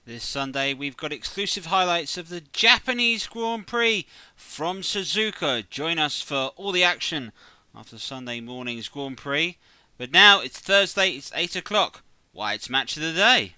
This Sunday we've got exclusive highlights of the Japanese Grand Prix from Suzuka. Join us for all the action after Sunday morning's Grand Prix. But now it's Thursday, it's 8 o'clock. Why, it's Match of the Day.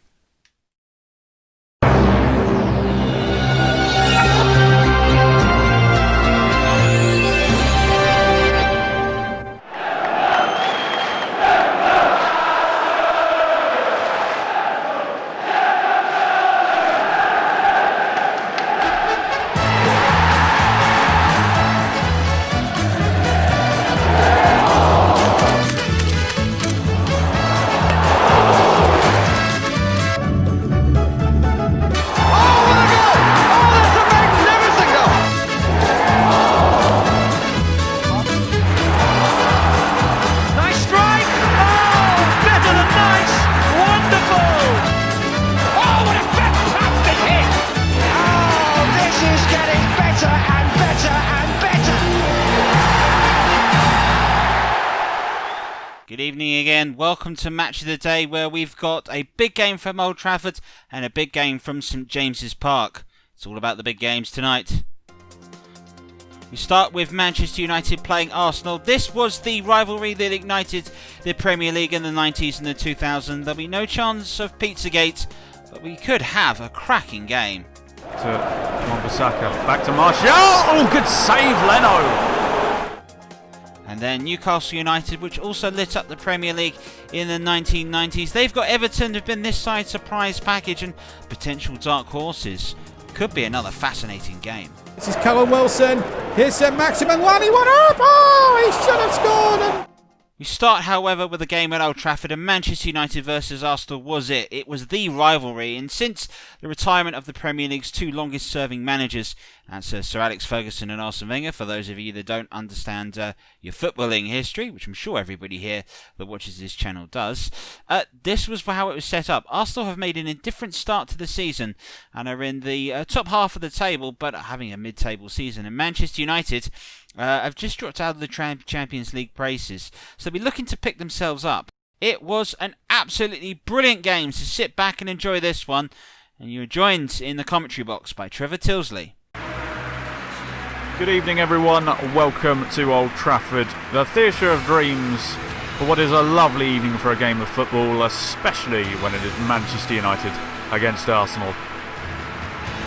Good evening again. Welcome to Match of the Day, where we've got a big game from Old Trafford and a big game from St James's Park. It's all about the big games tonight. We start with Manchester United playing Arsenal. This was the rivalry that ignited the Premier League in the 90s and the 2000s. There'll be no chance of Pizzagate, but we could have a cracking game. To Wan-Bissaka, back to Martial. Oh, good save, Leno. And then Newcastle United, which also lit up the Premier League in the 1990s. They've got Everton, who've been this side's surprise package and potential dark horses. Could be another fascinating game. This is Callum Wilson. Here's St Maximin. One up. Oh, he should have scored. We start, however, with a game at Old Trafford, and Manchester United versus Arsenal was it. It was the rivalry, and since the retirement of the Premier League's two longest-serving managers, that's Sir Alex Ferguson and Arsene Wenger, for those of you that don't understand your footballing history, which I'm sure everybody here that watches this channel does, this was how it was set up. Arsenal have made an indifferent start to the season and are in the top half of the table, but having a mid-table season. And Manchester United have just dropped out of the Champions League races, so they'll be looking to pick themselves up. It was an absolutely brilliant game, so sit back and enjoy this one. And you're joined in the commentary box by Trevor Tilsley. Good evening, everyone. Welcome to Old Trafford, the theatre of dreams, for what is a lovely evening for a game of football, especially when it is Manchester United against Arsenal.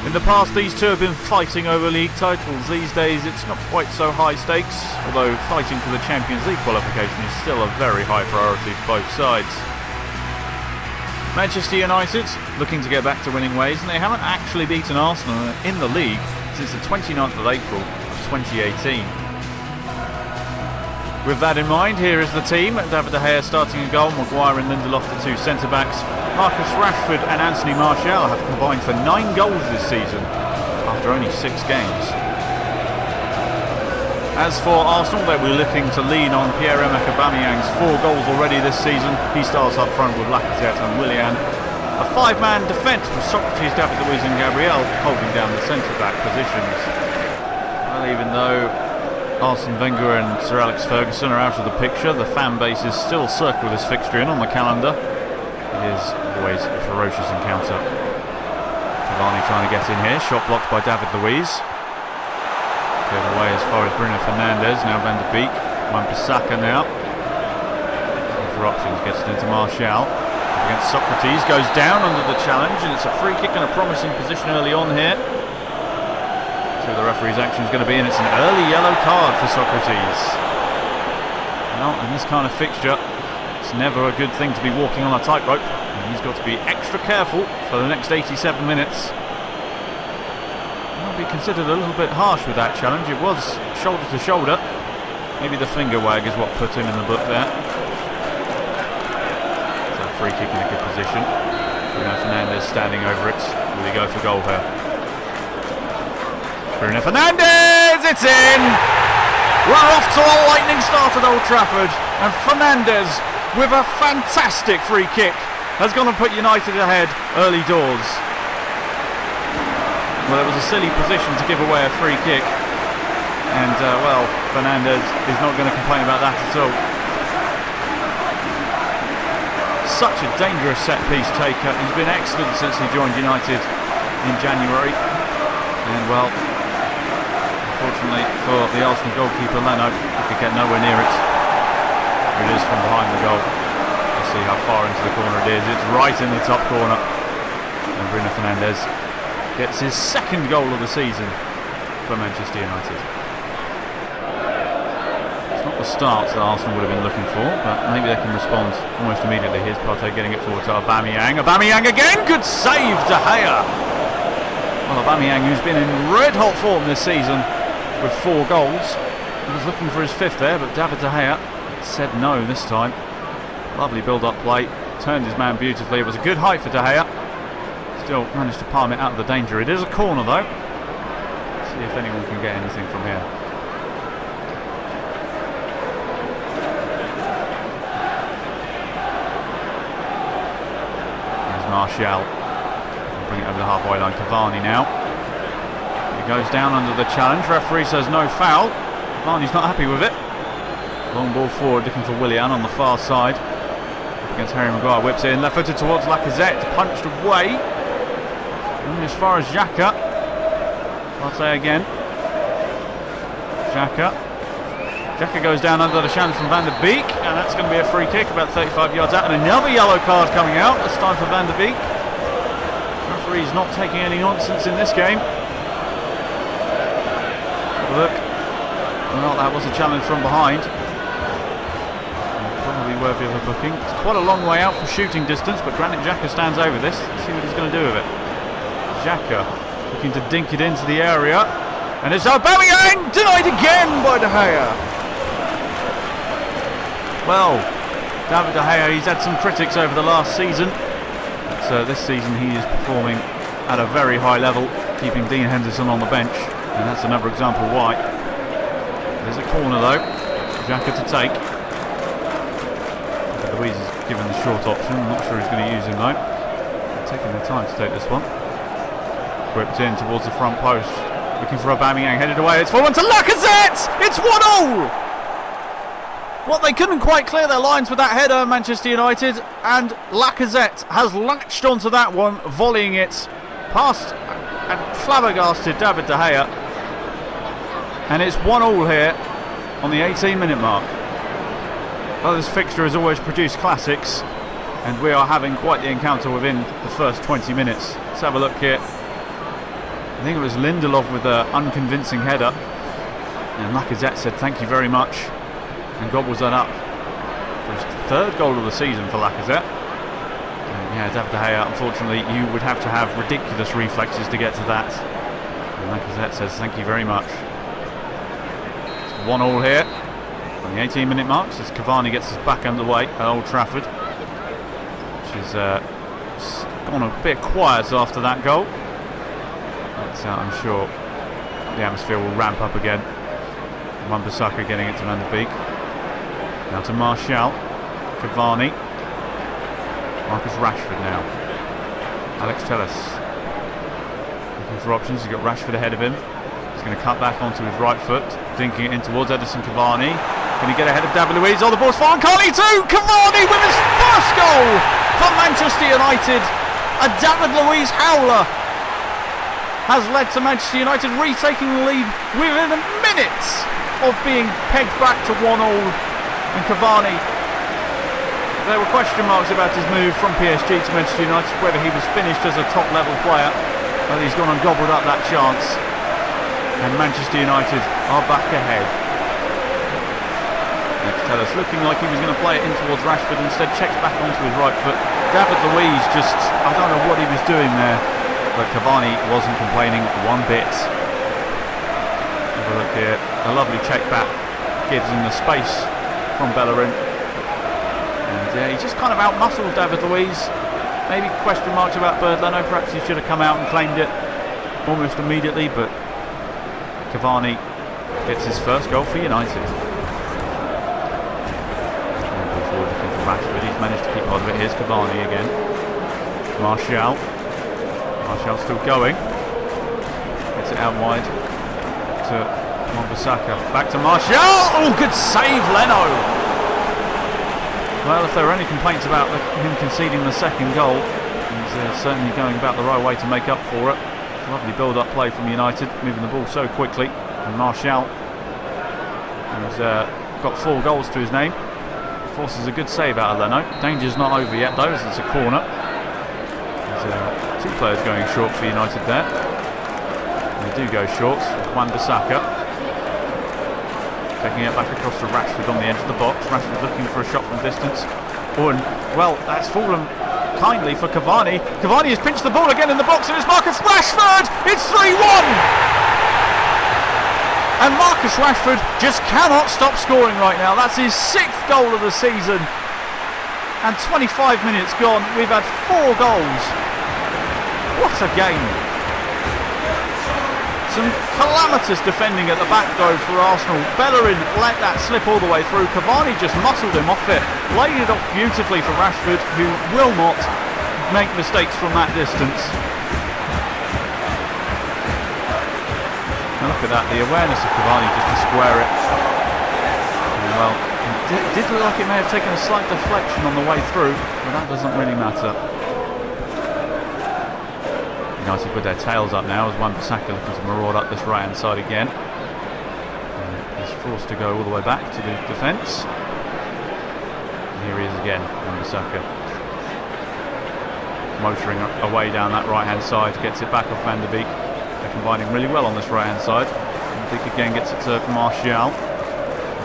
In the past, these two have been fighting over league titles. These days, it's not quite so high stakes, although fighting for the Champions League qualification is still a very high priority for both sides. Manchester United looking to get back to winning ways, and they haven't actually beaten Arsenal in the league since the 29th of April of 2018. With that in mind, here is the team. David De Gea starting in goal, Maguire and Lindelof the two centre-backs. Marcus Rashford and Anthony Martial have combined for 9 goals this season after only 6 games. As for Arsenal, they were looking to lean on Pierre-Emerick Aubameyang's 4 goals already this season. He starts up front with Lacazette and Willian. A 5-man defence with Socrates, David Luiz and Gabriel holding down the centre-back positions. Well, even though Arsene Wenger and Sir Alex Ferguson are out of the picture, the fan bases still circle this fixture in on the calendar. It is always a ferocious encounter. Cavani trying to get in here, shot blocked by David Luiz. Cleared away as far as Bruno Fernandes, now Van de Beek, Wan-Bissaka now. Interruptions, gets it into Martial. Against Socrates, goes down under the challenge, and it's a free kick and a promising position early on here. So the referee's action is going to be, and it's an early yellow card for Socrates. Well, in this kind of fixture, it's never a good thing to be walking on a tightrope, and he's got to be extra careful for the next 87 minutes. Might be considered a little bit harsh with that challenge. It was shoulder to shoulder. Maybe the finger wag is what put him in the book there. So a free kick in a good position. Bruno Fernandes standing over it. Will he go for goal here? Bruno Fernandes! It's in! We're off to a lightning start at Old Trafford, and Fernandes, with a fantastic free kick, has gone and put United ahead early doors. Well, it was a silly position to give away a free kick, and well, Fernandes is not going to complain about that at all. Such a dangerous set-piece taker. He's been excellent since he joined United in January. And well, unfortunately for the Arsenal goalkeeper Leno, he could get nowhere near it. It is from behind the goal. Let's see how far into the corner it is. It's right in the top corner. And Bruno Fernandes gets his second goal of the season for Manchester United. It's not the start that Arsenal would have been looking for, but maybe they can respond almost immediately. Here's Partey getting it forward to Aubameyang. Aubameyang again! Good save, De Gea! Well, Aubameyang, who's been in red-hot form this season with 4 goals. He was looking for his 5th there, but David De Gea said no this time. Lovely build-up play. Turned his man beautifully. It was a good height for De Gea. Still managed to palm it out of the danger. It is a corner, though. Let's see if anyone can get anything from here. Here's Martial. Bring it over the halfway line. Cavani now. He goes down under the challenge. Referee says no foul. Cavani's not happy with it. Long ball forward, looking for Willian on the far side. Up against Harry Maguire. Whips it in, left footed towards Lacazette. Punched away. Only as far as Xhaka. Partey again. Xhaka goes down under the challenge from Van der Beek, and that's going to be a free kick about 35 yards out. And another yellow card coming out. This time for Van der Beek. Referee's not taking any nonsense in this game. Look. Well, that was a challenge from behind. Probably worthy of a booking. It's quite a long way out for shooting distance, but Granit Xhaka stands over this. Let's see what he's going to do with it. Xhaka looking to dink it into the area. And it's Aubameyang! Denied again by De Gea. Well, David De Gea, he's had some critics over the last season. But this season he is performing at a very high level, keeping Dean Henderson on the bench. And that's another example why. There's a corner though. Xhaka to take. Louise is given the short option. I'm not sure he's going to use him though. Taking their time to take this one. Whipped in towards the front post. Looking for Aubameyang, headed away. It's forward to Lacazette! It's 1-0! Well, they couldn't quite clear their lines with that header, Manchester United, and Lacazette has latched onto that one, volleying it past and flabbergasted David De Gea. And it's 1-1 here on the 18-minute mark. Well, this fixture has always produced classics, and we are having quite the encounter within the first 20 minutes. Let's have a look here. I think it was Lindelof with an unconvincing header, and Lacazette said thank you very much and gobbles that up for his 3rd goal of the season for Lacazette. And yeah, David De Gea, unfortunately you would have to have ridiculous reflexes to get to that, and Lacazette says thank you very much. It's 1-1 here on the 18-minute mark as Cavani gets us back underway at Old Trafford, which has gone a bit quiet after that goal. But I'm sure the atmosphere will ramp up again. Wan-Bissaka getting it to Van der Beek. Now to Martial. Cavani. Marcus Rashford now. Alex Telles. Looking for options. He's got Rashford ahead of him. He's going to cut back onto his right foot. Dinking it in towards Edison Cavani. Can he get ahead of David Luiz? Oh, the ball's far. Carly too! Cavani with his first goal for Manchester United. A David Luiz howler has led to Manchester United retaking the lead within a minute of being pegged back to 1-1. And Cavani, there were question marks about his move from PSG to Manchester United, whether he was finished as a top level player, but he's gone and gobbled up that chance, and Manchester United are back ahead. Next Telles looking like he was going to play it in towards Rashford, instead checks back onto his right foot. David Luiz just, I don't know what he was doing there, but Cavani wasn't complaining one bit. Have a look here. A lovely check back. Gives him the space from Bellerin. And yeah, he just kind of out-muscles David Luiz. Maybe question marks about Bird Leno. Perhaps he should have come out and claimed it almost immediately, but Cavani gets his first goal for United. Forward looking for Rashford. He's managed to keep hold of it. Here's Cavani again. Martial still going. Gets it out wide to Wan-Bissaka. Back to Martial. Oh, good save, Leno. Well, if there are any complaints about him conceding the second goal, he's certainly going about the right way to make up for it. Lovely build-up play from United, moving the ball so quickly. And Martial, who's got 4 goals to his name, forces a good save out of Leno. Danger's not over yet though, as it's a corner. There's 2 players going short for United there. They do go short. Wan-Bissaka taking it back across to Rashford on the edge of the box. Rashford looking for a shot from distance. Oh, and well, that's fallen kindly for Cavani. Cavani has pinched the ball again in the box, and it's Marcus Rashford! It's 3-1! And Marcus Rashford just cannot stop scoring right now. That's his 6th goal of the season. And 25 minutes gone, we've had 4 goals. What a game. Some calamitous defending at the back though for Arsenal. Bellerin let that slip all the way through. Cavani just muscled him off it. Laid it off beautifully for Rashford, who will not make mistakes from that distance. Now look at that, the awareness of Cavani just to square it. Well, it did look like it may have taken a slight deflection on the way through, but that doesn't really matter. United with their tails up now as Wan-Bissaka looking to maraud up this right hand side again. He's forced to go all the way back to the defence. And here he is again, Wan-Bissaka. Motoring away down that right hand side, gets it back off Van der Beek. They're combining really well on this right hand side. Van der Beek again gets it to Martial.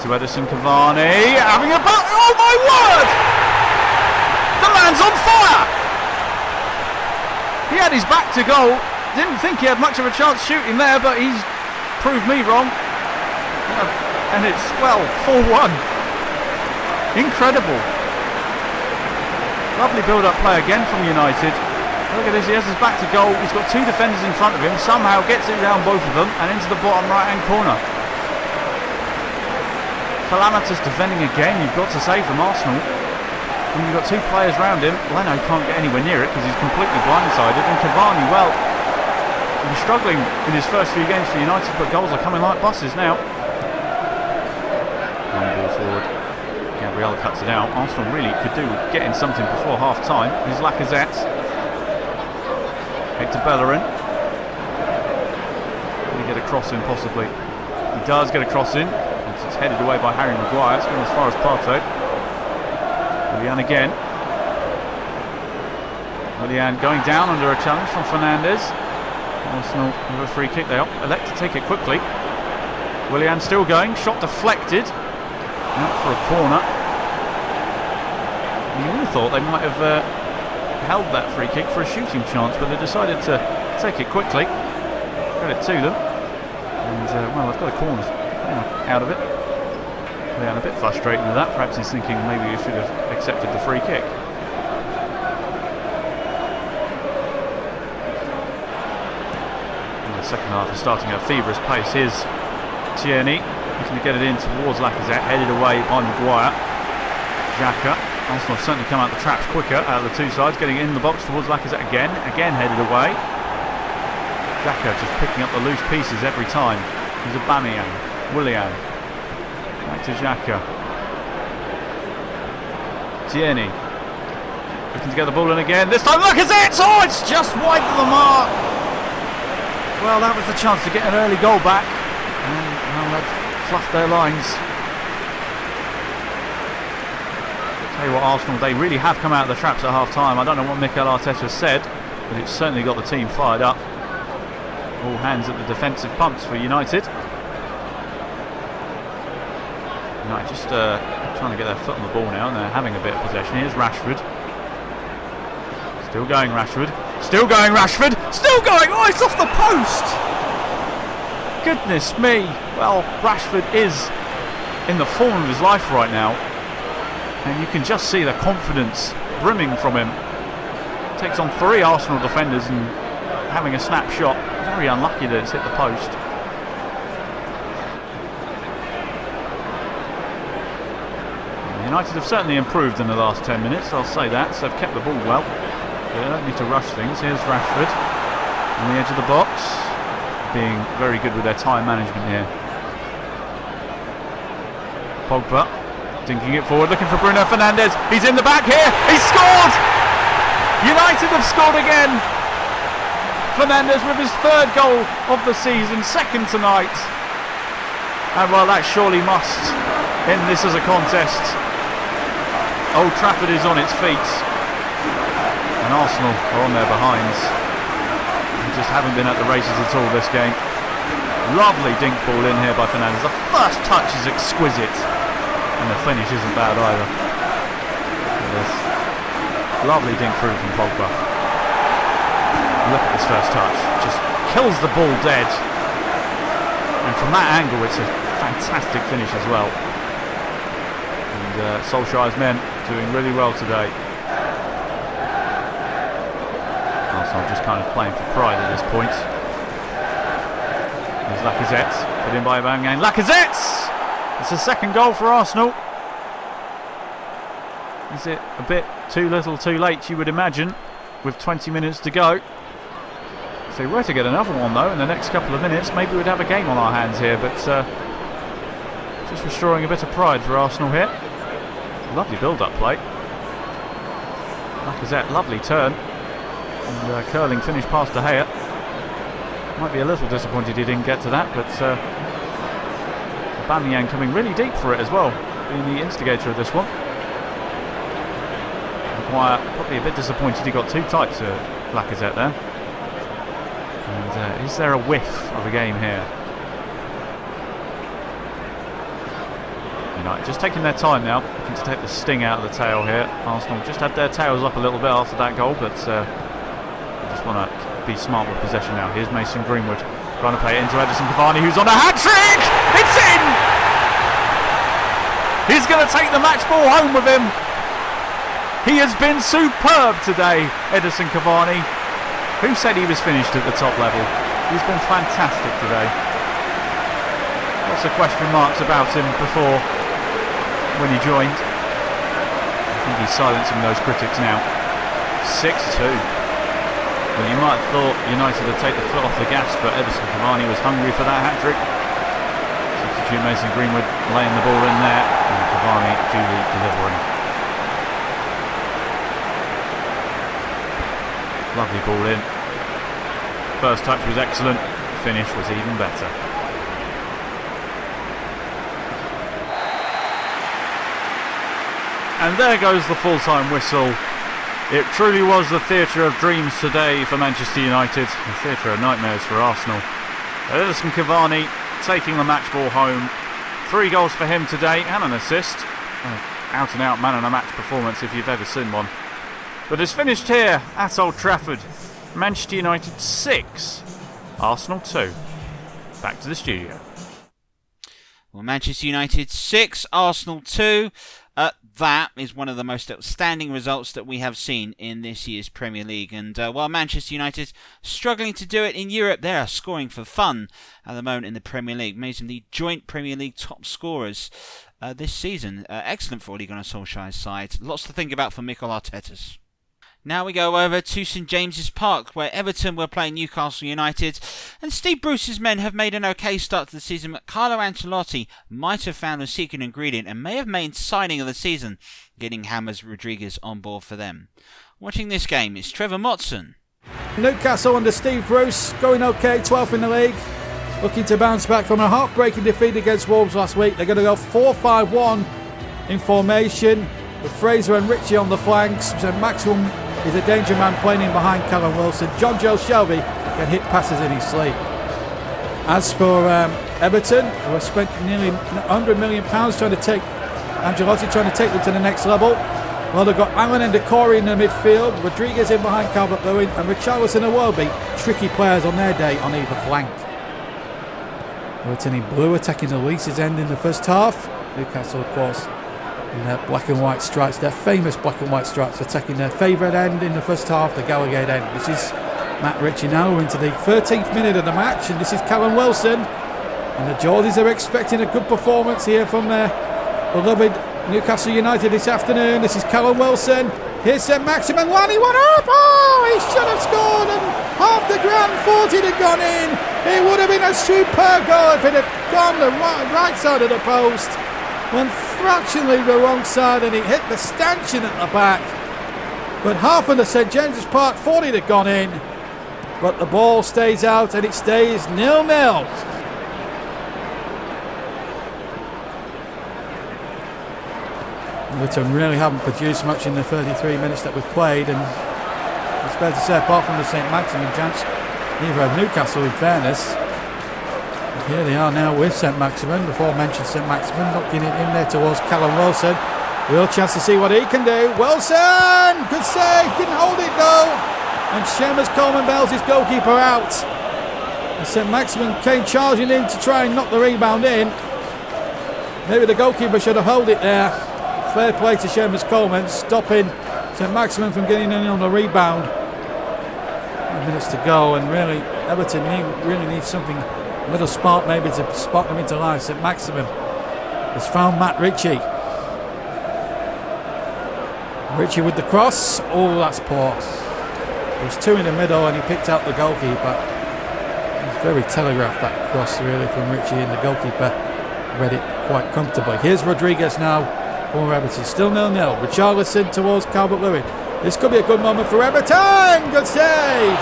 To Edison Cavani, having a back. Oh my word! The man's on fire! He had his back to goal. Didn't think he had much of a chance shooting there, but he's proved me wrong. And it's, well, 4-1. Incredible. Lovely build-up play again from United. Look at this, he has his back to goal. He's got 2 defenders in front of him. Somehow gets it down both of them and into the bottom right-hand corner. Calamitous defending again, you've got to say, from Arsenal. When you've got 2 players round him, Leno can't get anywhere near it because he's completely blindsided. And Cavani, well, he's struggling in his first few games for United, but goals are coming like buses now. Long ball forward. Gabriel cuts it out. Arsenal really could do with getting something before half-time. Here's Lacazette. Hector Bellerin. Can he get a cross in possibly? He does get a cross in. It's headed away by Harry Maguire. It's gone as far as Partey. Willian again. Willian going down under a challenge from Fernandes. Arsenal with a free kick. They elect to take it quickly. Willian still going. Shot deflected. Out for a corner. You would have thought they might have held that free kick for a shooting chance, but they decided to take it quickly. Credit to them. And well, they've got a corner out of it. Yeah, and a bit frustrated with that. Perhaps he's thinking maybe he should have accepted the free kick. And the second half is starting at a feverish pace. Here's Tierney looking to get it in towards Lacazette, headed away by Maguire. Xhaka. Arsenal have certainly come out the traps quicker out of the 2 sides, getting in the box towards Lacazette again headed away. Xhaka just picking up the loose pieces every time. Here's Aubameyang, Willian. Back to Xhaka. Tierney. Looking to get the ball in again. This time, look at it! Oh, it's just wide of the mark. Well, that was the chance to get an early goal back. And well, they've fluffed their lines. I'll tell you what, Arsenal, they really have come out of the traps at half-time. I don't know what Mikel Arteta said, but it's certainly got the team fired up. All hands at the defensive pumps for United. United just trying to get their foot on the ball now, and they're having a bit of possession. Here's Rashford. Still going Rashford. Still going Rashford. Still going. Oh, it's off the post. Goodness me. Well, Rashford is in the form of his life right now, and you can just see the confidence brimming from him. Takes on 3 Arsenal defenders and having a snapshot. Very unlucky that it's hit the post. United have certainly improved in the last 10 minutes, I'll say that. So they've kept the ball well. They don't need to rush things. Here's Rashford on the edge of the box, being very good with their time management here. Pogba Dinking it forward, looking for Bruno Fernandes. He's in the back here. He's scored! United have scored again. Fernandes with his third goal of the season, second tonight. And well, that surely must end this as a contest. Old Trafford is on its feet. And Arsenal are on their behinds. They just haven't been at the races at all this game. Lovely dink ball in here by Fernandes. The first touch is exquisite. And the finish isn't bad either. Lovely dink through from Pogba. Look at this first touch. Just kills the ball dead. And from that angle, it's a fantastic finish as well. And Solskjaer's men doing really well today. Arsenal just kind of playing for pride at this point. There's Lacazette, put in by Aubameyang. Lacazette! It's the second goal for Arsenal. Is it a bit too little too late, you would imagine, with 20 minutes to go? If they were to get another one though in the next couple of minutes, maybe we'd have a game on our hands here, but just restoring a bit of pride for Arsenal here. Lovely build-up play. Lacazette, lovely turn. And curling finish past De Gea. Might be a little disappointed he didn't get to that, but Aubameyang coming really deep for it as well, being the instigator of this one. Maguire probably a bit disappointed he got too tight to Lacazette there. And is there a whiff of a game here? United just taking their time now, looking to take the sting out of the tail here. Arsenal just had their tails up a little bit after that goal, but just want to be smart with possession now. Here's Mason Greenwood trying to play it into Edison Cavani, who's on a hat-trick! It's in! He's going to take the match ball home with him. He has been superb today, Edison Cavani. Who said he was finished at the top level? He's been fantastic today. Lots of question marks about him before when he joined. I think he's silencing those critics now. 6-2. Well, you might have thought United would take the foot off the gas, but Edison Cavani was hungry for that hat-trick. Substitute Mason Greenwood laying the ball in there, and Cavani duly delivering. Lovely ball in. First touch was excellent, finish was even better. And there goes the full-time whistle. It truly was the theatre of dreams today for Manchester United, the theatre of nightmares for Arsenal. Edison Cavani taking the match ball home. 3 goals for him today and an assist. Out and out man of the match performance if you've ever seen one. But it's finished here at Old Trafford. Manchester United 6, Arsenal 2. Back to the studio. Well, Manchester United 6, Arsenal 2. That is one of the most outstanding results that we have seen in this year's Premier League. And while Manchester United struggling to do it in Europe, they are scoring for fun at the moment in the Premier League, making the joint Premier League top scorers this season. Excellent for Ole Gunnar Solskjaer's side. Lots to think about for Mikel Arteta's. Now we go over to St James's Park, where Everton were playing Newcastle United, and Steve Bruce's men have made an okay start to the season, but Carlo Ancelotti might have found a secret ingredient and may have made signing of the season, getting James Rodriguez on board for them. Watching this game is Trevor Motson. Newcastle under Steve Bruce, going okay, 12th in the league. Looking to bounce back from a heartbreaking defeat against Wolves last week. They're going to go 4-5-1 in formation, with Fraser and Ritchie on the flanks. Maximum is a danger man playing in behind Callum Wilson. John Joe Shelby can hit passes in his sleep. As for Everton, who have spent nearly £100 million trying to take Ancelotti, trying to take them to the next level. Well, they've got Allen and Decore in the midfield, Rodriguez in behind Calvert-Lewin, and Richarlison and Welby, tricky players on their day on either flank. Everton in blue attacking the Leeds' end in the first half. Newcastle, of course, in their black and white stripes, their famous black and white stripes, attacking their favourite end in the first half, the Gallagher end. This is Matt Ritchie now. We're into the 13th minute of the match, and this is Callum Wilson. And the Geordies are expecting a good performance here from their beloved Newcastle United this afternoon. This is Callum Wilson. Here's St Maximin. One, he went up. Oh, he should have scored, and half the grand 40 had gone in. It would have been a superb goal if it had gone the right side of the post. When fractionally the wrong side and it hit the stanchion at the back. But half of the St James's Park 40 had gone in. But the ball stays out and it stays 0-0. Everton really haven't produced much in the 33 minutes that we've played, and it's fair to say, apart from the St Maximin chance, neither have Newcastle, in fairness. But here they are now with St Maximin, before mentioned St Maximin, looking in there towards Callum Wilson. Real chance to see what he can do. Wilson! Good save, didn't hold it though. And Seamus Coleman bails his goalkeeper out. And St Maximin came charging in to try and knock the rebound in. Maybe the goalkeeper should have held it there. Fair play to Seamus Coleman, stopping St Maximin from getting in on the rebound. 5 minutes to go, and really Everton really need something, a little spark maybe to spark them into life. St Maximin has found Matt Ritchie. Ritchie with the cross. Oh, that's poor. There was two in the middle and he picked out the goalkeeper. It was very telegraphed, that cross really from Ritchie, and the goalkeeper read it quite comfortably. Here's Rodriguez now for Everton. Still 0-0. Richarlison towards Calvert-Lewin. This could be a good moment for Everton. Good save.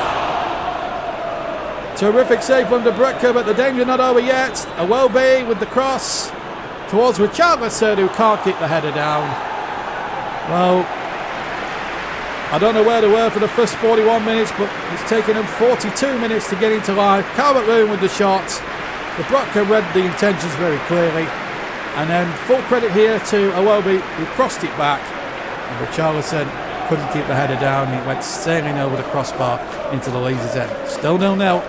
Terrific save from De Bruyne, but the danger not over yet. Iwobi with the cross towards Richarlison, who can't keep the header down. Well, I don't know where they were for the first 41 minutes, but it's taken them 42 minutes to get into life. Calvert-Lewin with the shot. De Bruyne read the intentions very clearly. And then full credit here to Iwobi, who crossed it back. And Richarlison couldn't keep the header down. He went sailing over the crossbar into the Leeds' end. Still 0-0.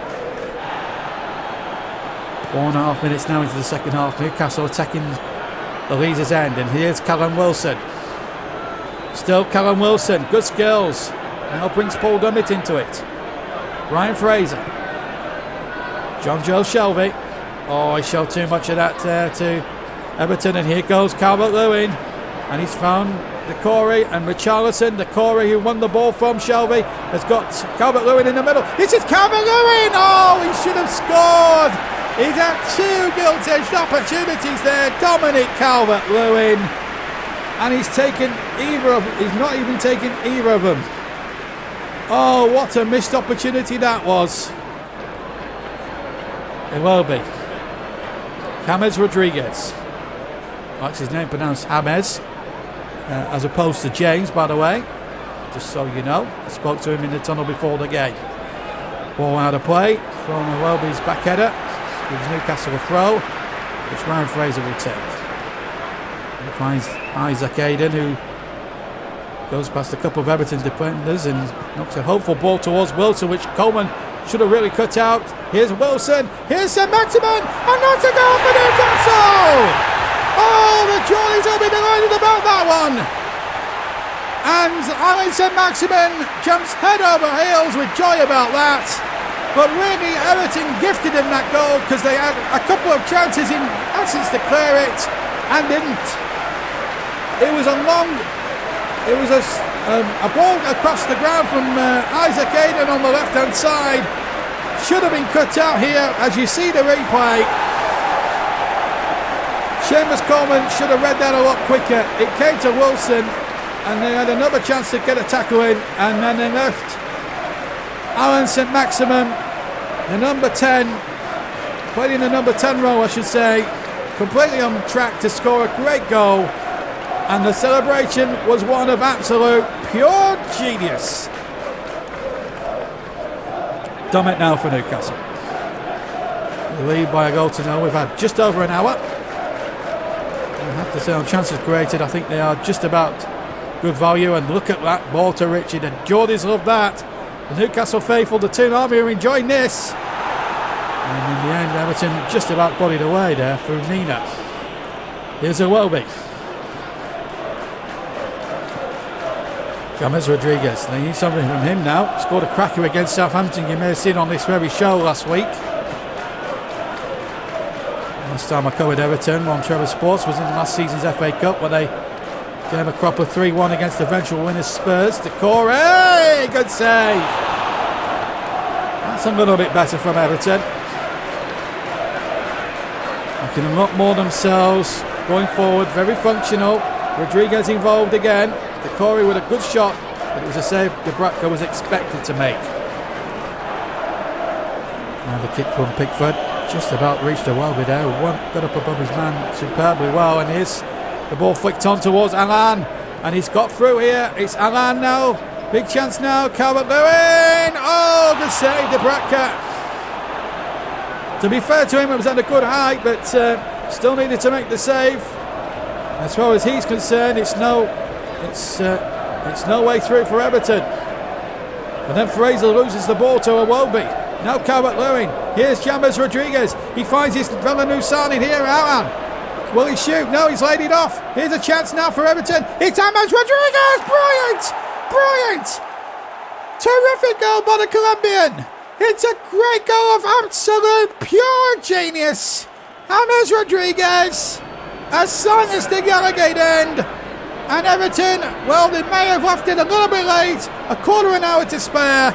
4.5 minutes now into the second half. Newcastle attacking the Leeds' end. And here's Callum Wilson. Still Callum Wilson. Good skills. Now brings Paul Dummett into it. Ryan Fraser. John Joe Shelby. Oh, he showed too much of that to Everton, and here goes Calvert-Lewin, and he's found Decore and Richarlison. Decore, who won the ball from Shelby, has got Calvert-Lewin in the middle. This is Calvert-Lewin! Oh, he should have scored! He's had two gilt-edged opportunities there, Dominic Calvert-Lewin, and he's not even taken either of them. Oh, what a missed opportunity that was. It will be. James Rodriguez. Likes his name pronounced James, as opposed to James, by the way, just so you know. I spoke to him in the tunnel before the game. Ball out of play from Iwobi's back header. Gives Newcastle a throw, which Ryan Fraser will take. He finds Isaac Aiden, who goes past a couple of Everton defenders and knocks a hopeful ball towards Wilson, which Coleman should have really cut out. Here's Wilson, here's St Maximin, and that's a goal for Newcastle! Oh, the Geordies will be delighted about that one. And Alain St Maximin jumps head over heels with joy about that. But really, Everton gifted him that goal because they had a couple of chances in essence to clear it and didn't. It was a ball across the ground from Isaac Aiden on the left-hand side. Should have been cut out here, as you see the replay. Seamus Coleman should have read that a lot quicker. It came to Wilson, and they had another chance to get a tackle in, and then they left Alain St Maximin, the number 10, played in the number 10 role, I should say, completely on track to score a great goal, and the celebration was one of absolute pure genius. Dummett now for Newcastle. The lead by a goal to nil. We've had just over an hour. I have to say, on chances created, I think they are just about good value. And look at that ball to Richie. The Geordies love that. The Newcastle faithful, the Toon Army, are enjoying this. And in the end, Everton just about got it away there through Nina. Here's Iwobi. James Rodriguez. They need something from him now. Scored a cracker against Southampton. You may have seen on this very show last week. Last time I covered Everton on Trevor Sports was in last season's FA Cup, where they gave a cropper 3-1 against eventual winners Spurs. Decore, good save. That's a little bit better from Everton. Making a lot more themselves. going forward, very functional. Rodriguez involved again. Decore with a good shot, but it was a save Dubravka was expected to make. Now the kick from Pickford, just about reached a Welby there. Got up above his man superbly well, and here's the ball flicked on towards Alan, and he's got through here. It's Alan now, big chance now. Calvert-Lewin, oh, good save, Dubravka. To be fair to him, it was at a good height, but still needed to make the save. As far as he's concerned, it's no way through for Everton. And then Fraser loses the ball to a Welby. Now Calvert-Lewin. Here's James Rodriguez. He finds his fella Nusani here. Alan. Will he shoot? No, he's laid it off. Here's a chance now for Everton. It's James Rodriguez. Brilliant! Brilliant! Terrific goal by the Colombian. It's a great goal of absolute pure genius. James Rodriguez has silenced the Gallagher end. And Everton, well, they may have left it a little bit late. A quarter of an hour to spare.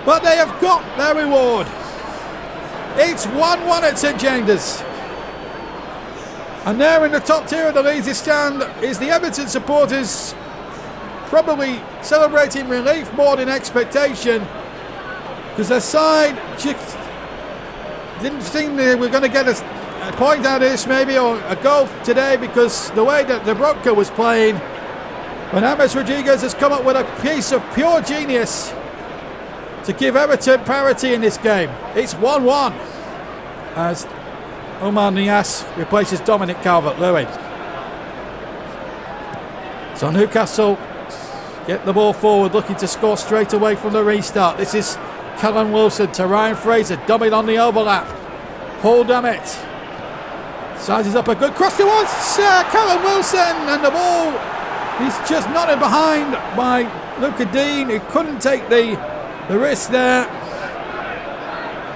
But they have got their reward. It's 1-1 at St James's. And there in the top tier of the Leeds stand is the Everton supporters, probably celebrating relief more than expectation, because their side just didn't think they were going to get a point out of this, maybe, or a goal today, because the way that Dubravka was playing. But James Rodriguez has come up with a piece of pure genius to give Everton parity in this game. It's 1-1 as Omar Niasse replaces Dominic Calvert-Lewin. So Newcastle get the ball forward, looking to score straight away from the restart. This is Callum Wilson to Ryan Fraser, dumbing on the overlap. Paul Dummett sizes up a good cross towards Callum Wilson, and the ball is just knotted behind by Luca Dean, who couldn't take the risk there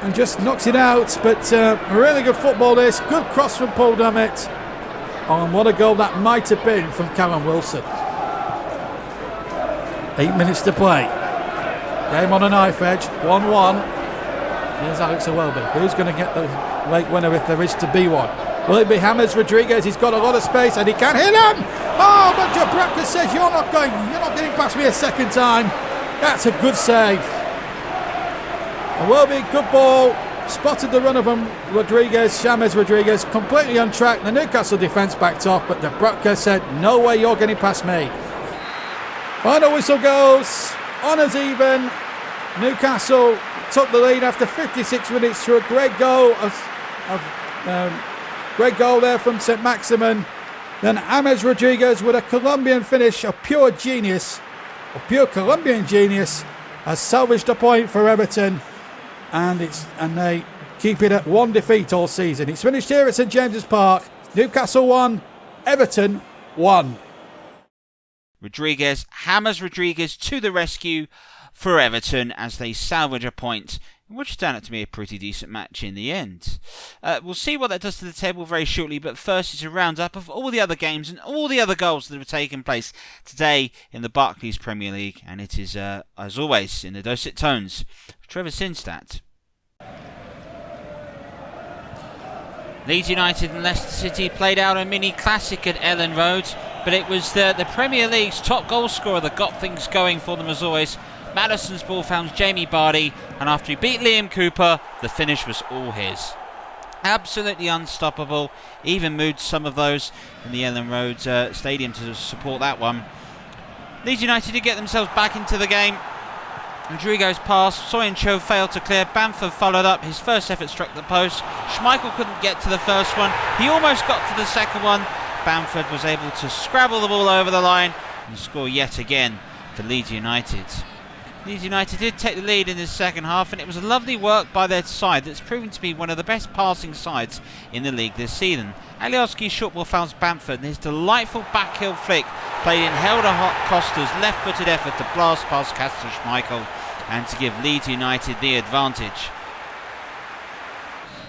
and just knocks it out. But really good football this. Good cross from Paul Dummett. Oh, and what a goal that might have been from Callum Wilson. 8 minutes to play. Game on a knife edge. 1-1. Here's Alex Iwobi. Who's going to get the late winner if there is to be one? Will it be James Rodriguez? He's got a lot of space and he can hit him. Oh, but Dubravka says you're not getting past me a second time. That's a good save. Iwobi, good ball. Spotted the runner from Rodriguez, James Rodriguez, completely on track. The Newcastle defence backed off, but Dubravka said, no way you're getting past me. Final whistle goes. Honours even. Newcastle took the lead after 56 minutes through a great goal great goal there from St Maximin. Then James Rodriguez with a Colombian finish of pure genius, of pure Colombian genius, has salvaged a point for Everton, and they keep it at one defeat all season. It's finished here at St James's Park. Newcastle 1, Everton 1. James Rodriguez to the rescue for Everton as they salvage a point, which turned out to be a pretty decent match in the end. We'll see what that does to the table very shortly, but first it's a roundup of all the other games and all the other goals that have taken place today in the Barclays Premier League, and it is, as always, in the Dorset tones, Trevor Sinstadt. Leeds United and Leicester City played out a mini classic at Ellen Road, but it was the Premier League's top goal scorer that got things going for them as always. Maddison's ball found Jamie Vardy, and after he beat Liam Cooper, the finish was all his. Absolutely unstoppable, even moved some of those in the Ellen Road stadium to support that one. Leeds United did get themselves back into the game. Rodrigo's pass, Soyuncu failed to clear, Bamford followed up, his first effort struck the post, Schmeichel couldn't get to the first one, he almost got to the second one. Bamford was able to scrabble the ball over the line and score yet again for Leeds United. Leeds United did take the lead in the second half, and it was a lovely work by their side that's proven to be one of the best passing sides in the league this season. Alioski's short ball found Bamford, and his delightful backheel flick played in Helder Costa's left-footed effort to blast past Kasper Schmeichel and to give Leeds United the advantage.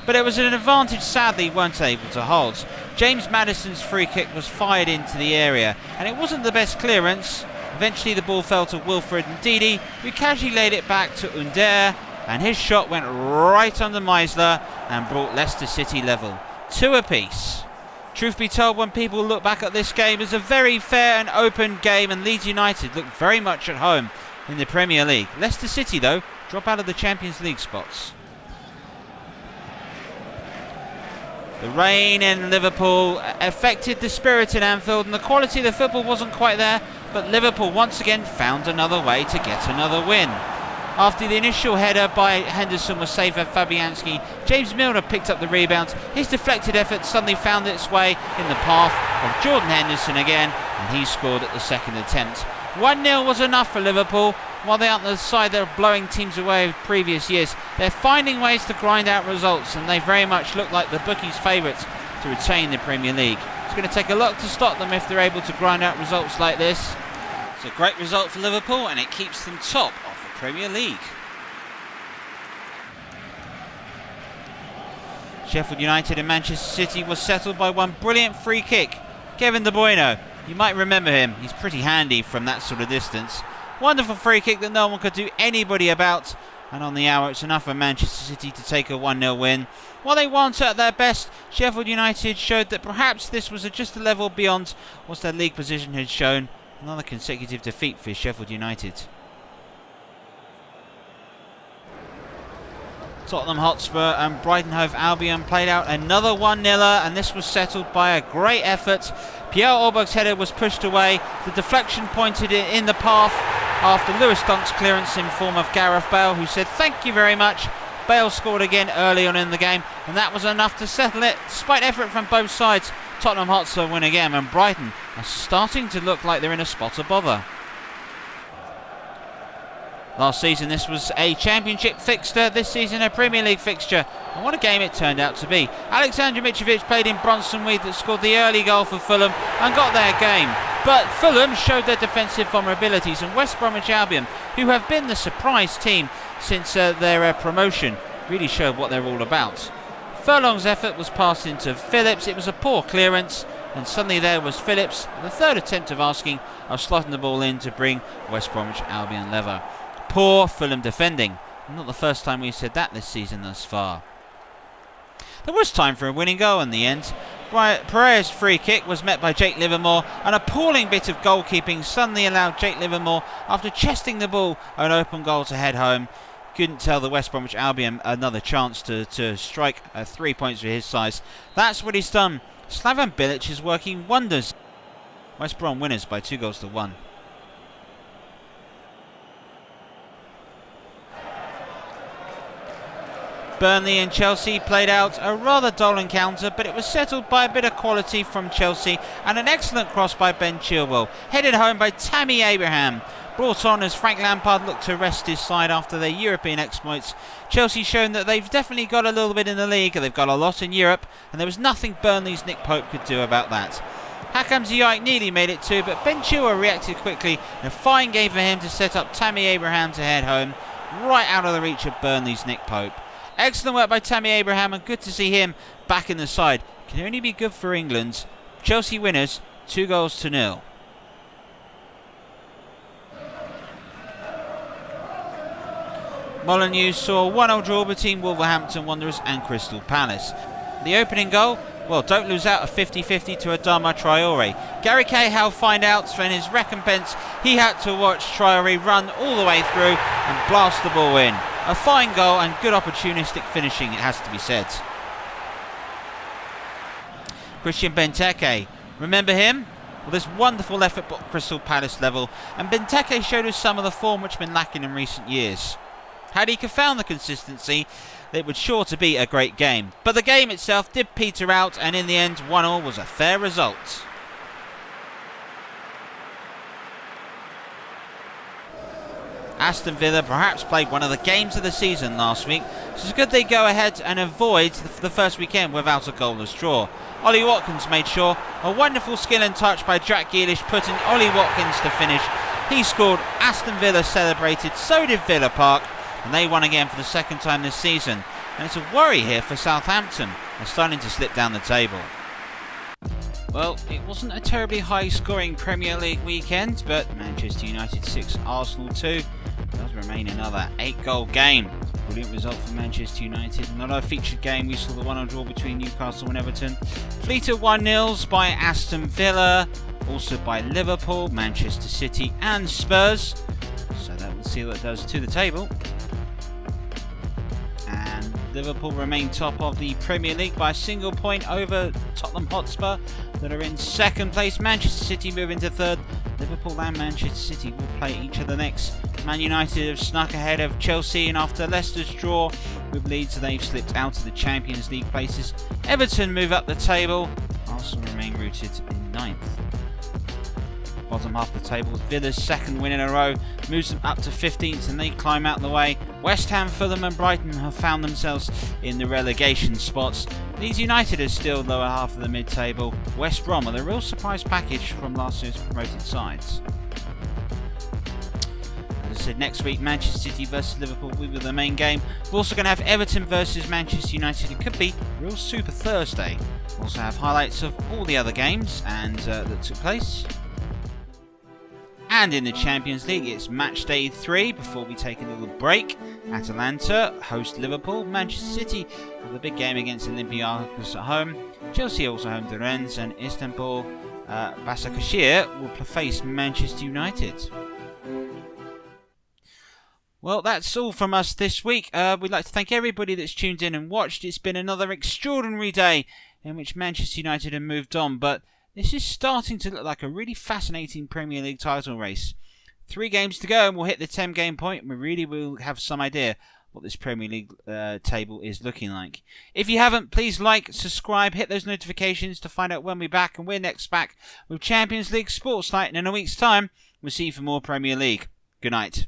But it was an advantage sadly weren't able to hold. James Maddison's free kick was fired into the area, and it wasn't the best clearance. Eventually the ball fell to Wilfred Ndidi, who casually laid it back to Under, and his shot went right under Meisler and brought Leicester City level. 2 apiece. Truth be told, when people look back at this game, it's a very fair and open game, and Leeds United look very much at home in the Premier League. Leicester City, though, drop out of the Champions League spots. The rain in Liverpool affected the spirit in Anfield, and the quality of the football wasn't quite there, but Liverpool once again found another way to get another win. After the initial header by Henderson was saved by Fabianski, James Milner picked up the rebound. His deflected effort suddenly found its way in the path of Jordan Henderson again, and he scored at the second attempt. 1-0 was enough for Liverpool. While they aren't the side that are blowing teams away of previous years, they're finding ways to grind out results, and they very much look like the bookies' favourites to retain the Premier League. It's going to take a lot to stop them if they're able to grind out results like this. It's a great result for Liverpool, and it keeps them top of the Premier League. Sheffield United and Manchester City was settled by one brilliant free kick. Kevin De Bruyne, you might remember him, he's pretty handy from that sort of distance. Wonderful free kick that no one could do anybody about, and on the hour it's enough for Manchester City to take a 1-0 win. While they weren't at their best, Sheffield United showed that perhaps this was just a level beyond what their league position had shown. Another consecutive defeat for Sheffield United. Tottenham Hotspur and Brighton Hove Albion played out another 1-0, and this was settled by a great effort. Pierre Aubach's header was pushed away. The deflection pointed it in the path after Lewis Dunk's clearance in form of Gareth Bale, who said thank you very much. Bale scored again early on in the game, and that was enough to settle it. Despite effort from both sides, Tottenham Hotspur win again, and Brighton are starting to look like they're in a spot of bother. Last season this was a Championship fixture, this season a Premier League fixture, and what a game it turned out to be. Aleksandar Mitrovic played in Bronsonweed that scored the early goal for Fulham and got their game. But Fulham showed their defensive vulnerabilities, and West Bromwich Albion, who have been the surprise team since their promotion, really showed what they're all about. Furlong's effort was passed into Phillips. It was a poor clearance, and suddenly there was Phillips, the third attempt of slotting the ball in to bring West Bromwich Albion level. Poor Fulham defending. Not the first time we've said that this season thus far. There was time for a winning goal in the end. Pereira's free kick was met by Jake Livermore. An appalling bit of goalkeeping suddenly allowed Jake Livermore, after chesting the ball, an open goal to head home. Couldn't tell the West Bromwich Albion another chance to strike 3 points for his size. That's what he's done. Slaven Bilic is working wonders. West Brom winners by 2-1. Burnley and Chelsea played out a rather dull encounter, but it was settled by a bit of quality from Chelsea and an excellent cross by Ben Chilwell, headed home by Tammy Abraham. Brought on as Frank Lampard looked to rest his side after their European exploits. Chelsea shown that they've definitely got a little bit in the league, they've got a lot in Europe, and there was nothing Burnley's Nick Pope could do about that. Hakam Ziyech nearly made it too, but Ben Chilwell reacted quickly, and a fine game for him to set up Tammy Abraham to head home, right out of the reach of Burnley's Nick Pope. Excellent work by Tammy Abraham, and good to see him back in the side. Can only be good for England. Chelsea winners 2-0. Molineux saw a 1-0 draw between Wolverhampton Wanderers and Crystal Palace. The opening goal, well, don't lose out a 50-50 to Adama Traore. Gary Cahill find out, for his recompense he had to watch Traore run all the way through and blast the ball in. A fine goal and good opportunistic finishing, it has to be said. Christian Benteke, remember him? Well, this wonderful effort at Crystal Palace level, and Benteke showed us some of the form which has been lacking in recent years. Had he found the consistency, it would sure to be a great game. But the game itself did peter out, and in the end 1-1 was a fair result. Aston Villa perhaps played one of the games of the season last week, so it's good they go ahead and avoid the first weekend without a goalless draw. Ollie Watkins made sure, a wonderful skill and touch by Jack Grealish putting Ollie Watkins to finish. He scored, Aston Villa celebrated, so did Villa Park, and they won again for the second time this season. And it's a worry here for Southampton, they're starting to slip down the table. Well, it wasn't a terribly high-scoring Premier League weekend, but Manchester United 6, Arsenal 2 does remain another 8-goal game. Brilliant result for Manchester United. Another featured game, we saw the 1-1 draw between Newcastle and Everton. Fleeter 1-0 by Aston Villa, also by Liverpool, Manchester City and Spurs. So that will see what it does to the table. And Liverpool remain top of the Premier League by a single point over Tottenham Hotspur that are in second place. Manchester City move into third. Liverpool and Manchester City will play each other next. Man United have snuck ahead of Chelsea, and after Leicester's draw with Leeds, they've slipped out of the Champions League places. Everton move up the table. Arsenal remain rooted in 9th. Bottom half of the table, Villa's second win in a row moves them up to 15th, and they climb out the way. West Ham, Fulham and Brighton have found themselves in the relegation spots. Leeds United is still lower half of the mid-table. West Brom are the real surprise package from last year's promoted sides. As I said, next week Manchester City versus Liverpool will be the main game. We're also going to have Everton versus Manchester United. It could be a real Super Thursday. We'll also have highlights of all the other games and that took place. And in the Champions League, it's Matchday 3 before we take a little break. Atalanta host Liverpool. Manchester City have the big game against Olympiacos at home. Chelsea also home to Rennes, and Istanbul Başakşehir will face Manchester United. Well, that's all from us this week. We'd like to thank everybody that's tuned in and watched. It's been another extraordinary day in which Manchester United have moved on, but this is starting to look like a really fascinating Premier League title race. 3 games to go and we'll hit the 10-game point, and we really will have some idea what this Premier League table is looking like. If you haven't, please like, subscribe, hit those notifications to find out when we're back, and we're next back with Champions League Sports Night, and in a week's time we'll see you for more Premier League. Good night.